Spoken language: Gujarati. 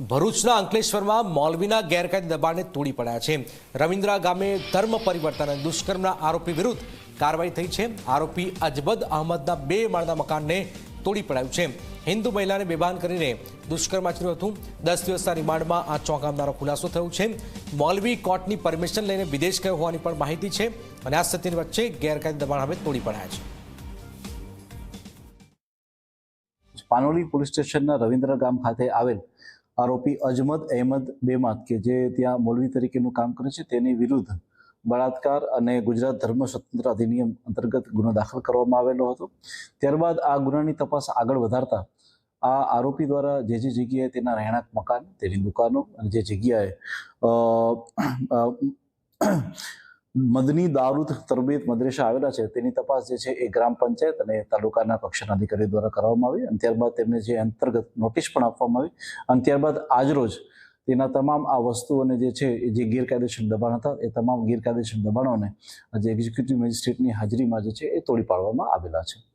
ભરૂચના અંકલેશ્વરમાં મૌલવીના ગેરકાયદે દબાણને તોડી પડ્યા છે। રવિન્દ્રા ગામે ધર્મ પરિવર્તન અને દુષ્કર્મના આરોપી વિરુદ્ધ કાર્યવાહી થઈ છે। આરોપી અજબદ અહમદના 2 માળના મકાનને તોડી પડાયું છે। હિન્દુ મહિલાને બેભાન કરીને દુષ્કર્મ આચર્યું હતું। 10 દિવસના રિમાન્ડમાં આ ચોંકાવનારો ખુલાસો થયો છે। મૌલવી કોર્ટની પરમિશન લઈને વિદેશ ગયો હોવાની પણ માહિતી છે અને આ સ્થિતિની વચ્ચે ગેરકાયદે દબાણ હવે તોડી પડાયા છે। પાનોલી પોલીસ સ્ટેશનના રવિન્દ્ર ગામ ખાતે આવેલ આરોપી અજમદ અહેમદ બેમાત કે જે ત્યાં મૌલવી તરીકેનું કામ કરે છે તેની વિરુદ્ધ બળાત્કાર અને ગુજરાત ધર્મ સ્વતંત્ર અધિનિયમ અંતર્ગત ગુનો દાખલ કરવામાં આવેલો હતો। ત્યારબાદ આ ગુનાની તપાસ આગળ વધારતા આ આરોપી દ્વારા જે જગ્યાએ તેના રહેણાંક મકાન, તેની દુકાનો અને જે જગ્યાએ મદની દારૂદ તરબીયત મદ્રેસા આવેલા છે તેની તપાસ જે છે એ ગ્રામ પંચાયત અને તાલુકાના કક્ષાના અધિકારી દ્વારા કરવામાં આવી અને ત્યારબાદ તેમને જે અંતર્ગત નોટિસ પણ આપવામાં આવી અને ત્યારબાદ આજરોજ તેના તમામ આ વસ્તુઓને જે છે એ જે ગેરકાયદેસર દબાણ હતા એ તમામ ગેરકાયદેસર દબાણોને જે એક્ઝિક્યુટિવ મેજિસ્ટ્રેટની હાજરીમાં જે છે એ તોડી પાડવામાં આવેલા છે।